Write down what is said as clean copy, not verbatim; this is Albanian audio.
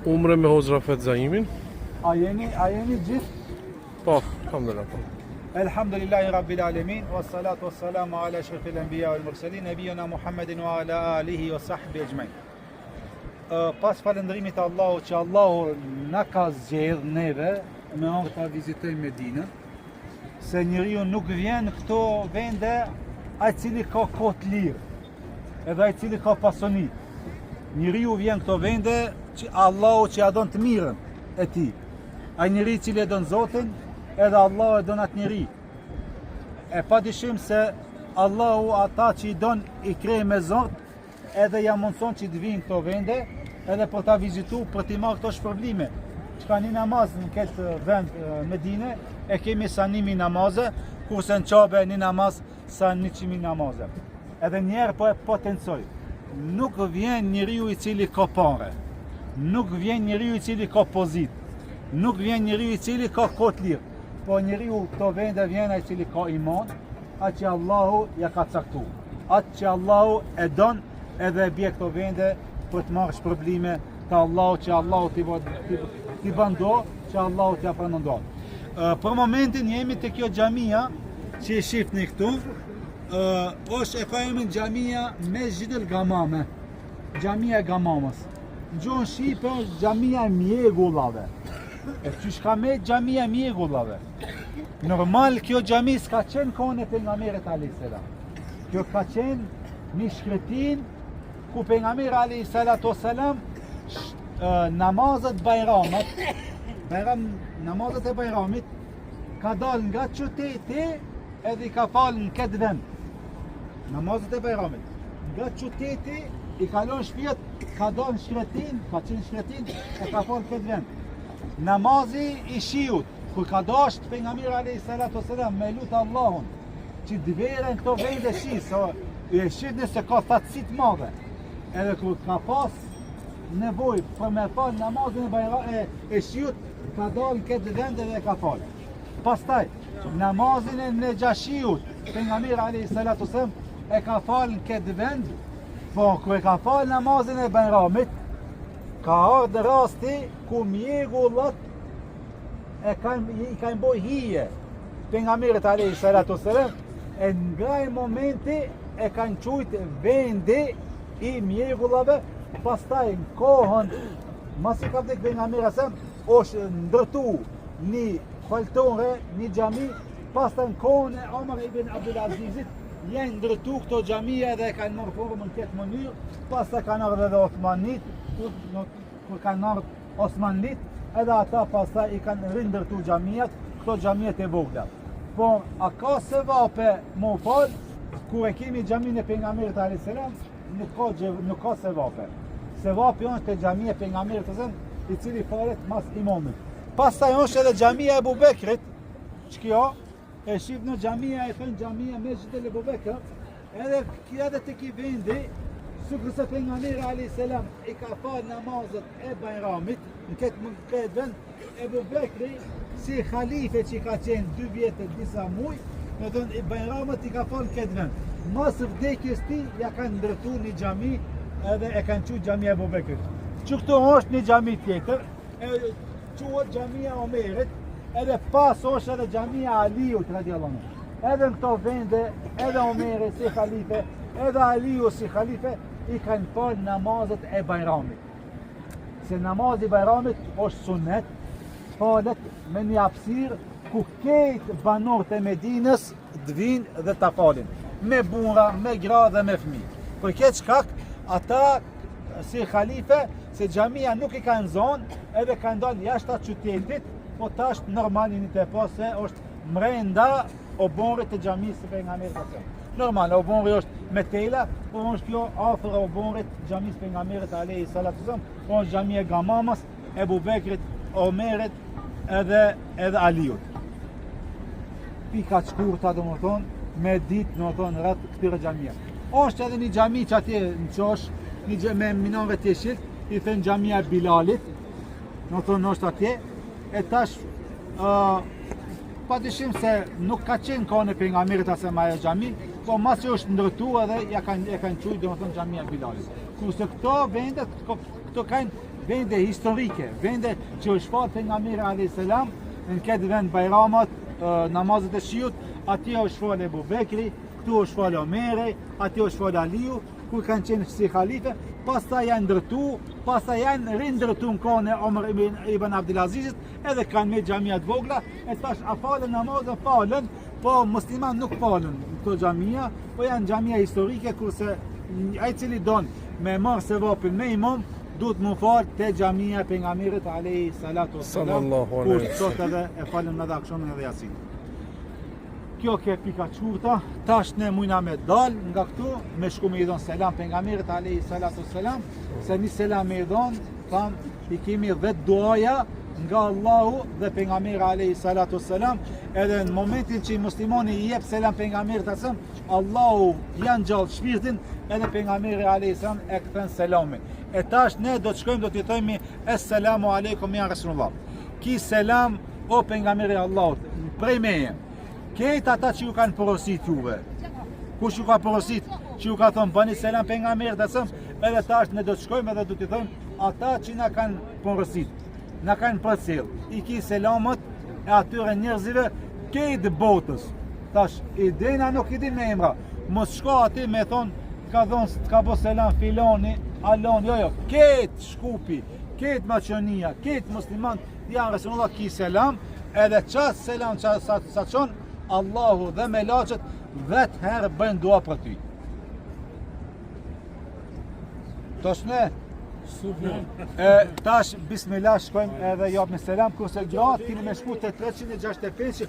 Umre me Hoxh Rafet Zaimin. A jeni gjithë? Po, alhamdulillah. Elhamdulillahi Rabbil Alamin, wassalatu wassalamu ala ashrafil anbiya wal mursalin, nabiyina Muhammedin wa ala alihi wa sahbihi ajma'in. Pas falëndrimit të Allahut që Allahu na ka zgjedhur neve me ardhur ta vizitojmë Medinën, se njeriu nuk vjen këto vende ai cili ka kohë të lirë, edhe ai cili ka pasoni. Njeriu vjen këto vende që Allahu që ja don të mirën e tij. Ai njeri i cili e don Zotin, edhe Allahu e don atë njeri. E padyshim se Allahu ata që i don i krejë me Zot, edhe ja mundson që të vinë këto vende, edhe për ta vizitu, për t'i marrë këto shpërblime. Që ka një namaz në këtë vend Medine, e kemi sa 1000 namaze, kurse në Qabe një namaz sa 100.000 namaze. Edhe njerë po e potencoj. Nuk vjen njeriu i cili ka pare, nuk vjen njeriu i cili ka pozit, nuk vjen njeriu i cili ka kohë të lirë, po njeriu këto vende vjen ai i cili ka iman, atë që Allahu ja ka caktuar, atë që Allahu e don, edhe e bie këto vende për të marrë shpërblime të Allahu, që Allahu t'i bando, që Allahu t'ja pranon. Për momentin jemi te kjo xhamia që e shihni këtu. Është e thajemi xhamia Mesjid el Gamame, xhamia e Gamamës. Në gjuhën shqipe është xhamia e mjegullave. E çish ka me xhamia e mjegullave. Normal kjo xhami s'ka qenë kohën e pejgamberit alayhis salam. Kjo ka qenë një shkretin ku pejgamberi alayhis salam namazet namazet e Bajramit ka dalë nga qyteti edhe i ka falë në këtë vend. Namazet e Bajramit nga qyteti i kalon shtëpiat, ka dalë në shkretin, ka qenë shkretin e ka falë këtë vend. Namazi i shiut, kur ka dashur pejgamberi alayhis salam me lut Allahun që të veren këto vende shi, e shihni se ka fatësi të madhe. Edhe kur ka pas nevojë për me falë namazin e shiut, ka dalë në këtë vend dhe ka falë. Pastaj, namazin e Nejashiut, pejgamberi alayhis salam e ka falë në këtë vend, po kur e ka falë namazin e Bajramit, ka ardhur rasti ku mjegullat i kanë bërë hije pejgamberit alayhis salam, e nga ai momenti e kanë quajtur vendi i mjegullave. Pastaj në kohën masi ka vdekë pejgamberi është ndërtu një faltore, një xhami. Pastaj në kohën e Omar ibn Abdul Azizit janë ndërtu këto xhamia dhe kanë marrë formën në këtë mënyrë. Pastaj kanë ardhur edhe Osmanit, kur kanë ardhur Osmanit, edhe ata pastaj i kanë rindërtu xhamiat, këto xhamiat e vogla. Po a ka sevape më fal kur e kemi xhamin e pejgamberit alayhis salam, nuk ka sevape. Sevapi është te xhamia e pejgamberit i cili falet mas imamit. Pastaj është edhe xhamia e Abu Bekrit, që kjo e shif në xhamia e thënë xhamia Mesjid el Abu Bekr, edhe kjo edhe te ky vendi, sikur se pejgamberi alayhis salam i ka falë namazet e Bajramit në këtë vend. Abu Bekri si halife që ka qenë 2 vjetë disa muaj, me thënë i Bajramit i ka falë këtë vend. Mas vdekjes tij ja kanë ndërtu një xhami edhe e kanë quajtur xhamia e Abu Bekrit. Që këtu është një xhami tjetër, quhet xhamia Omerit, edhe pas është edhe xhamia Aliut radiallahu anhu. Edhe në këto vende, edhe Omeri si halife, edhe Aliu si halife, i kanë falë namazet e Bajramit. Se namazi i Bajramit është sunet, falet me një hapësirë ku këtë banorët e Medinës të vinë dhe ta falin, me burra, me gra dhe me fëmijë. Për këtë shkak, ata si halife, se xhamia nuk i kanë zonë, edhe kanë dalë jashtë atë qytetit, po tash normal një të pas se është mrenda oborit të xhamisë së pejgamberit. Normal, obori është me tela, po është kjo afër oborit xhamisë së pejgamberit alayhis salam, po është xhamia e Gamamës, Abu Bekrit, Omerit edhe Aliut. Pika të shkurta domethënë, me ditë domethënë rreth këtyre xhamia. Është edhe një xhami që atje në Çosh, një me minore të jeshit, i thënë xhamia e Bilalit, domethënë është atje. E tash padyshim se nuk ka qenë kohën e pejgamberit asë ajo xhami, po masi është ndërtuar edhe e kanë quajtur domethënë xhamia e Bilalit. Kurse këto vendet, këto kanë vende historike, vende që është shfar pejgamberi alayhis salam në këtë vend Bajramat, namazet e shiut, atje është shfar Ebu Bekri, këtu është shfar Omeri, atje është shfar Aliu, kur kanë qenë si khalife, pastaj janë ndërtu, pastaj janë rindërtu në kohën e Omer ibn Abdulazizit, edhe kanë me xhamia të vogla, e tash a falen namazën, falen, po musliman nuk falen këto xhamia, po janë xhamia historike, kurse ai cili don me marrë sevapin me imam, duhet më falë te xhamia e pejgamberit alayhi salatu wassalam, Sallallahu kur alaihi sot edhe e falem në akşamın edhe Yasin. Kjo ke pika qurta, tash ne mujna me dal nga këtu, me shku me i dhon selam pejgamberit alayhi salatu wassalam, se një selam me i dhon, tham i kemi 10 duaja nga Allahu dhe pejgamberi alayhi salatu wassalam, edhe në momentin që muslimani i jep selam pejgamberit asam, Allahu janë gjallë shpirtin, edhe pejgamberi alayhi salam e kthen selamin. E tash ne do të shkojmë do t'i themi Esselamu alaikum ya Rasulullah. Ki selam o pejgamberi Allahut, prej meje. Këtë ata që ju kanë porosit juve. Kush ju ka porosit që ju ka thonë bëni selam pejgamberit asam, edhe tash ne do të shkojmë edhe do t'i themi ata që na kanë porosit, na kanë përcjell. I ki selamat e atyre njerëzive këtë botës. Tash idena nuk i din me emra. Mos shko aty me thonë ka thonë ka bo selam filoni, alon, jo, këtë shkupi, këtë maqonia, këtë musliman, janë Rasulullah ki selam, edhe qatë selam sa qonë, Allahu dhe me laqët 10 herë bëjnë dua për ty. Tash ne, tash bismillah shkojmë edhe japë me selam, kurse gjatë kini me shku të 365,